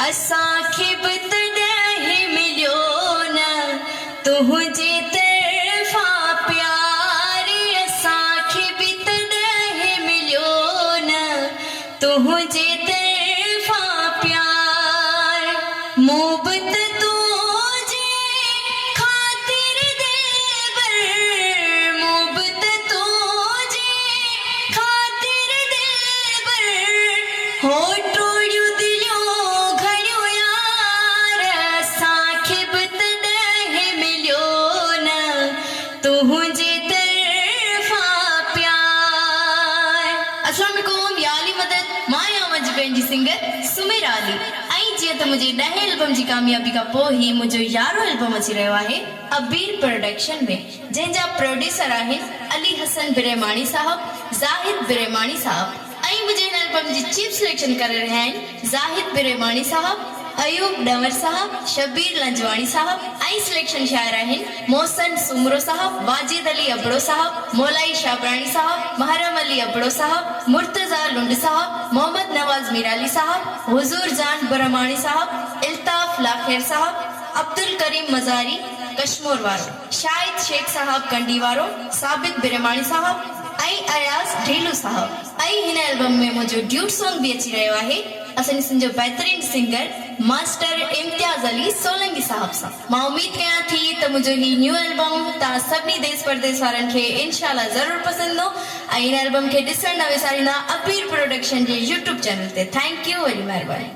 असांखे बि तॾहिं मिलियो न तुंहिंजे तरफ़ा प्यार, असांखे बि तॾहिं मिलियो न तुंहिंजे तरफ़ा प्यार। मूं बि त तुंहिंजे ख़ातिर दिलबर, मूं बि त तुंहिंजे ख़ातिर दिलबर हो टोड़ियूं दिलियूं घणियूं यार, असांखे बि तॾहिं मिलियो न तुंहिंजे तरफ़ा प्यार। अस्सलाम वालेकुम, या अली मदद, मां आहियां मुंहिंजी पंहिंजी सिंगर सुमेरा अली। ऐं जीअं त मुंहिंजे 10 एल्बम जी कामयाबी खां पोइ ही मुंहिंजो 11हों एल्बम अची रहियो आहे अबीर प्रोडक्शन में, जंहिंजा प्रोड्यूसर आहिनि अली हसन बिरेमाणी साहब, ज़ाहिद बिरेमाणी साहब। ऐं मुंहिंजे हिन एल्बम जी चीफ सिलेक्शन करे रहिया आहिनि ज़ाहिद बिरेमाणी साहब, अयूब डंवर साहब, शबीर लंजवाणी साहब। ऐं सिलेक्शन शायर आहिनि मोहसन सुमरो साहब, वाजिद अली अबड़ो साहब, मौलाई शाबरानी साहब, महरम अली अबड़ो साहब, मुर्तजा लुंड साहब, मोहम्मद नवाज मीराली साहब, हुजूर जान बुरमाणी साहब, इल्ताफ लाखेर साहब, अब्दुल करीम मज़ारी कश्मीर वारो, शाहिद शेख साहब कंडी वारो, साबित बिरेमाणी साहब ऐं अयाज ढीलू साहब। ऐं हिन एल्बम में मुंहिंजो ड्यूट सॉन्ग बि अची रहियो आहे असांजे सिंध जो बहितरीन सिंगर मास्टर इम्तियाज़ अली सोलंकी साहब सां। मां उम्मीद कयां थी त मुंहिंजो ही न्यू एल्बम तव्हां सभिनी देश परदेश वारनि खे इनशाला ज़रूरु पसंदि ईंदो ऐं हिन एल्बम खे ॾिसण न विसारींदा अबीर प्रोडक्शन जे यूट्यूब चैनल ते। थैंक यू, वरी महिरबानी।